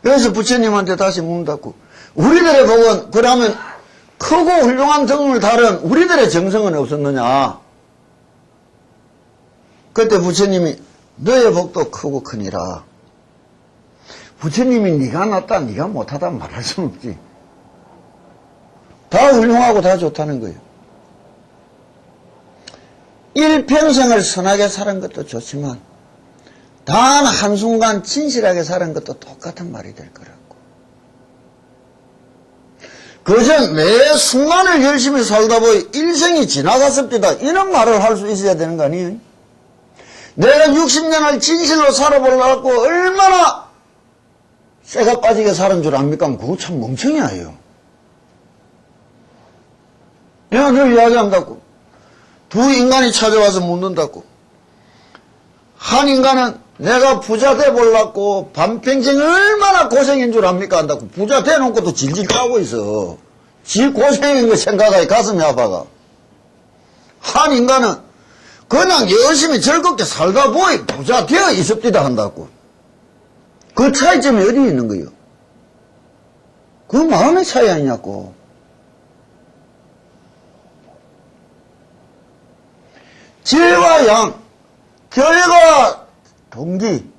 그래서 부처님한테 다시 묻는다고. 우리들의 복은 그러면 크고 훌륭한 등을 달은 우리들의 정성은 없었느냐? 그때 부처님이 너의 복도 크고 크니라. 부처님이 네가 낫다 네가 못하다 말할 수는 없지. 다 훌륭하고 다 좋다는 거예요. 일평생을 선하게 사는 것도 좋지만 단 한순간 진실하게 사는 것도 똑같은 말이 될 거라고. 그저 매 순간을 열심히 살다 보니 일생이 지나갔습니다. 이런 말을 할 수 있어야 되는 거 아니에요? 내가 60년을 진실로 살아보려고 얼마나 쇠가 빠지게 사는 줄 압니까? 그거 참 멍청이에요. 내가 늘 이야기한다고. 두 인간이 찾아와서 묻는다고. 한 인간은 내가 부자 돼보려고 반평생 얼마나 고생인 줄 압니까? 한다고. 부자 돼놓고도 질질 까고 있어. 지 고생인 거 생각하니 가슴이 아파가. 한 인간은 그냥 열심히 즐겁게 살다 보니 부자 되어 있습니다 한다고. 그 차이점이 어디 있는 거예요? 그 마음의 차이 아니냐고. 질과 양, 결과, 동기,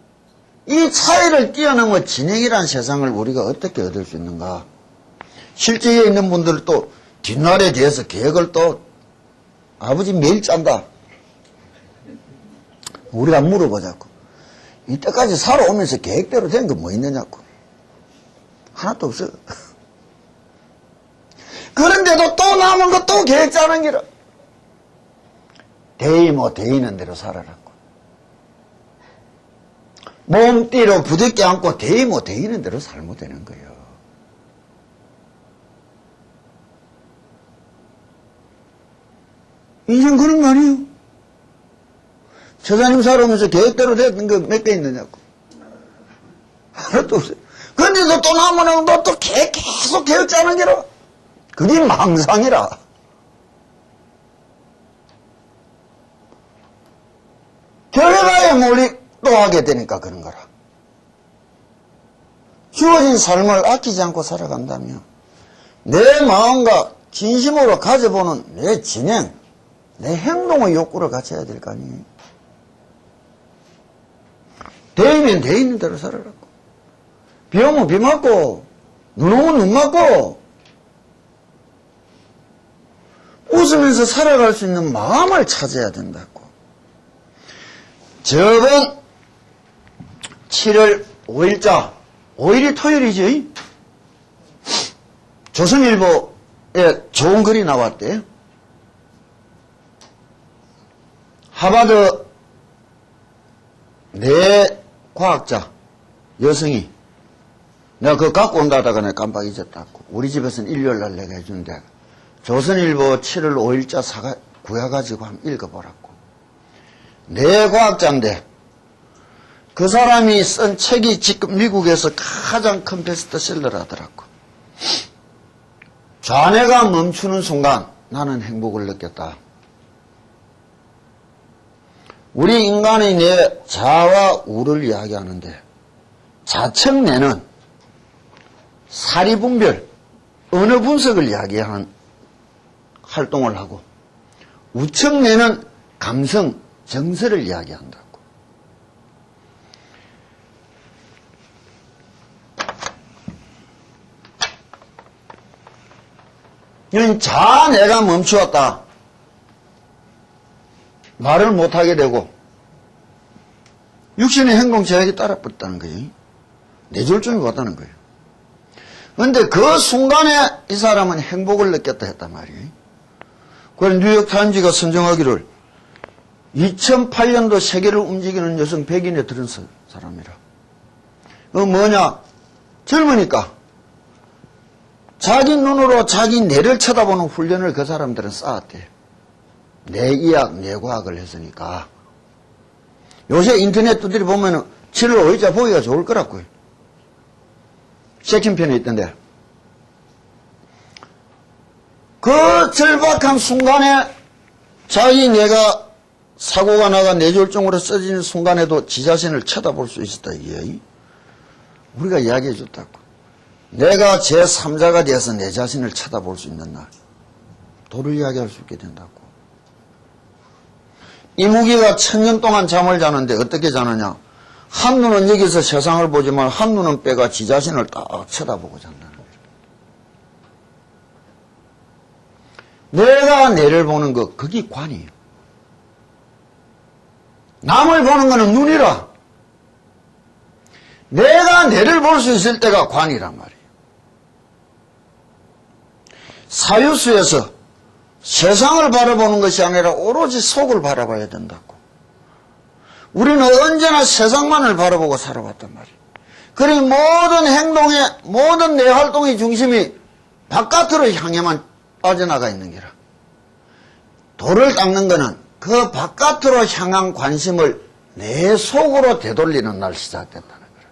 이 차이를 뛰어넘어 진행이란 세상을 우리가 어떻게 얻을 수 있는가? 실제에 있는 분들도 뒷날에 대해서 계획을 또 아버지 매일 짠다. 우리가 물어보자고. 이때까지 살아오면서 계획대로 된 거 뭐 있느냐고. 하나도 없어. 그런데도 또 남은 거 또 계획 짜는 기라. 대의 뭐 대의는 대로 살아라고. 몸띠로 부득게 안고 대의 뭐 대의는 대로 살면 되는 거예요. 인생 그런 거 아니에요? 처자님 살아오면서 계획대로 됐던 거 몇 개 있느냐고. 하나도 없어요. 근데 너 또 나무는 너 또 계속 계획 짜는 게라. 그게 망상이라. 결과에 몰입도 하게 되니까 그런 거라. 주어진 삶을 아끼지 않고 살아간다면 내 마음과 진심으로 가져보는 내 진행, 내 행동의 욕구를 갖춰야 될 거 아니에요. 되면 돼 있는 대로 살아라고. 비 오면 비 맞고 눈 오면 눈 맞고 웃으면서 살아갈 수 있는 마음을 찾아야 된다고. 저번 7월 5일자 5일이 토요일이지. 조선일보에 좋은 글이 나왔대요. 하버드 뇌과학자 여성이 내가 그거 갖고 온다다가 내가 깜빡 잊었다고. 우리 집에서는 일요일날 내가 해준대. 조선일보 7월 5일자 구해가지고 한번 읽어보라고. 뇌과학자인데 그 사람이 쓴 책이 지금 미국에서 가장 큰 베스트셀러라더라고. 좌뇌가 멈추는 순간 나는 행복을 느꼈다. 우리 인간의 뇌 자와 우를 이야기하는데 좌측 뇌는 사리분별, 언어 분석을 이야기하는 활동을 하고 우측 뇌는 감성, 정서를 이야기한다고. 이건 자뇌가 멈추었다. 말을 못하게 되고 육신의 행동 제약이 따라붙다는 거예요. 뇌졸중이 왔다는 거예요. 그런데 그 순간에 이 사람은 행복을 느꼈다 했단 말이에요. 그래서 뉴욕타임즈가 선정하기를 2008년도 세계를 움직이는 여성 100인에 들은 사람이라. 그 뭐냐? 젊으니까 자기 눈으로 자기 뇌를 쳐다보는 훈련을 그 사람들은 쌓았대. 뇌의학, 뇌과학을 했으니까. 요새 인터넷 두드려 보면은 7월 5일자 보기가 좋을 거라고요. 섹션편에 있던데. 그 절박한 순간에 자기 뇌가 사고가 나가 뇌졸중으로 써지는 순간에도 지 자신을 쳐다볼 수 있었다. 이게 우리가 이야기해 줬다고. 내가 제3자가 되어서 내 자신을 쳐다볼 수 있는 날 도를 이야기할 수 있게 된다고. 이무기가 1000년 동안 잠을 자는데 어떻게 자느냐. 한눈은 여기서 세상을 보지만 한눈은 빼가 지 자신을 딱 쳐다보고 잔다는 거예요. 내가 뇌를 보는 거 그게 관이에요. 남을 보는 거는 눈이라. 내가 뇌를 볼 수 있을 때가 관이란 말이에요. 사유수에서 세상을 바라보는 것이 아니라 오로지 속을 바라봐야 된다고. 우리는 언제나 세상만을 바라보고 살아왔단 말이에요. 그러니 모든 행동의, 모든 내 활동의 중심이 바깥으로 향해만 빠져나가 있는 게라. 돌을 닦는 거는 그 바깥으로 향한 관심을 내 속으로 되돌리는 날 시작된다는 거라.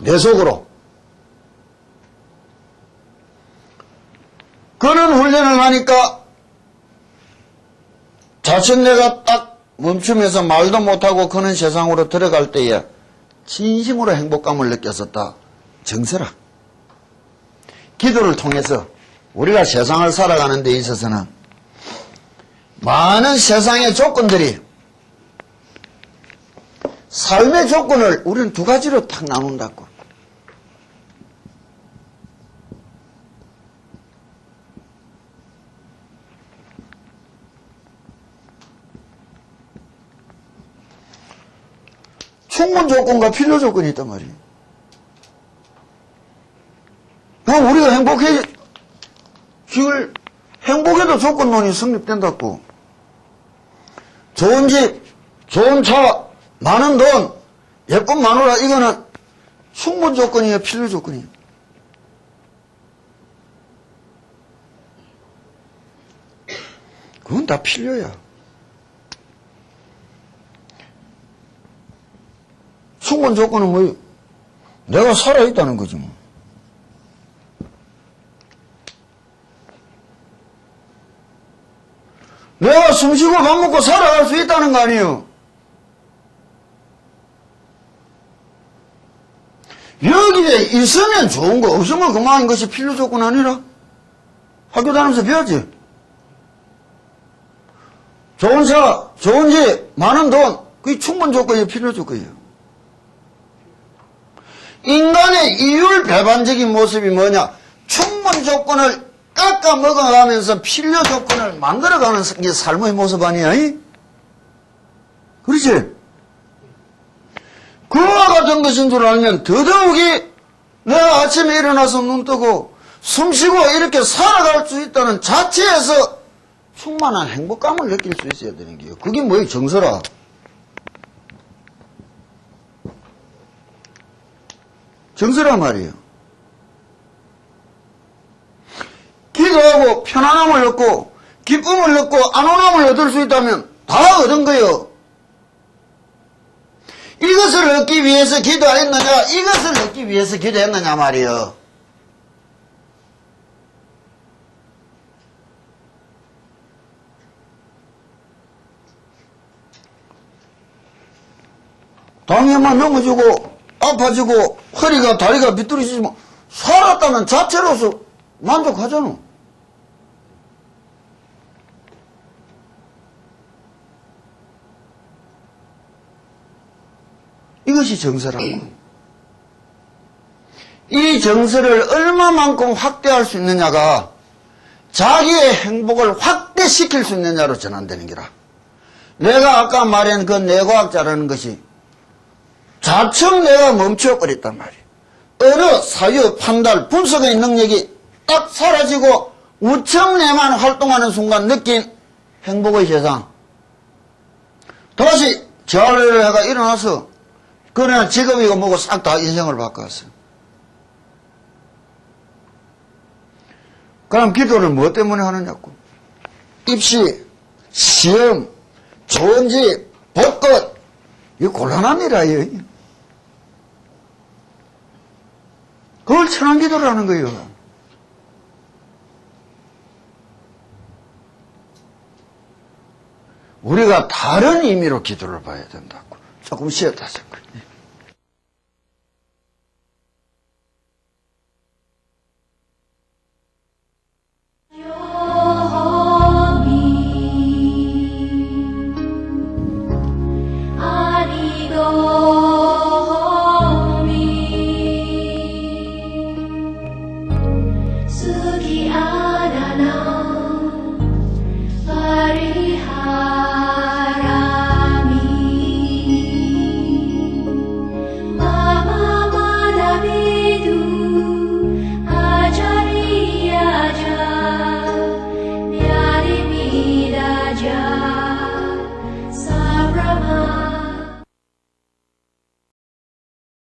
내 속으로. 그런 훈련을 하니까 자신 내가 딱 멈추면서 말도 못하고 그런 세상으로 들어갈 때에 진심으로 행복감을 느꼈었다. 정서라. 기도를 통해서 우리가 세상을 살아가는 데 있어서는 많은 세상의 조건들이 삶의 조건을 우리는 두 가지로 딱 나눈다고. 충분 조건과 필요 조건이 있단 말이에요. 그럼 우리가 행복해도 조건론이 성립된다고. 좋은 집, 좋은 차, 많은 돈, 예쁜 마누라, 이거는 충분 조건이에요, 필요 조건이에요. 그건 다 필요야. 충분 조건은 뭐예요? 내가 살아있다는 거지 뭐. 내가 숨쉬고 밥 먹고 살아갈 수 있다는 거 아니에요? 여기에 있으면 좋은 거, 없으면 그만인 것이 필요 조건 아니라? 학교 다니면서 배웠지? 좋은 차, 좋은 집, 많은 돈, 그게 충분 조건이에요, 필요 조건이에요. 인간의 이율 배반적인 모습이 뭐냐? 충분 조건을 깎아 먹어가면서 필요 조건을 만들어가는 게 삶의 모습 아니야? 그렇지? 그와 같은 것인 줄 알면 더더욱이 내가 아침에 일어나서 눈 뜨고 숨쉬고 이렇게 살아갈 수 있다는 자체에서 충만한 행복감을 느낄 수 있어야 되는 게요. 그게 뭐예요? 정서라. 정서란 말이에요. 기도하고 편안함을 얻고 기쁨을 얻고 안온함을 얻을 수 있다면 다 얻은 거예요. 이것을 얻기 위해서 기도했느냐, 이것을 얻기 위해서 기도했느냐 말이에요. 당연만 넘어지고 아파지고 허리가 다리가 비뚤어지지만 살았다는 자체로서 만족하잖아. 이것이 정서라고. 이 정서를 얼마만큼 확대할 수 있느냐가 자기의 행복을 확대시킬 수 있느냐로 전환되는 기라. 내가 아까 말한 그 뇌과학자라는 것이 자청 내가 멈춰버렸단 말이에요. 어느 사유, 판단, 분석의 능력이 딱 사라지고 우청 내만 활동하는 순간 느낀 행복의 세상. 다시 재활을 해가 일어나서 그러나 직업이고 뭐고 싹 다 인생을 바꿨어. 그럼 기도를 무엇 때문에 하느냐고. 입시, 시험, 좋은 집, 복권, 이거 곤란한 일이에요. 그걸 천한 기도를 하는 거예요. 우리가 다른 의미로 기도를 봐야 된다고. 조금 쉬었다 생각해.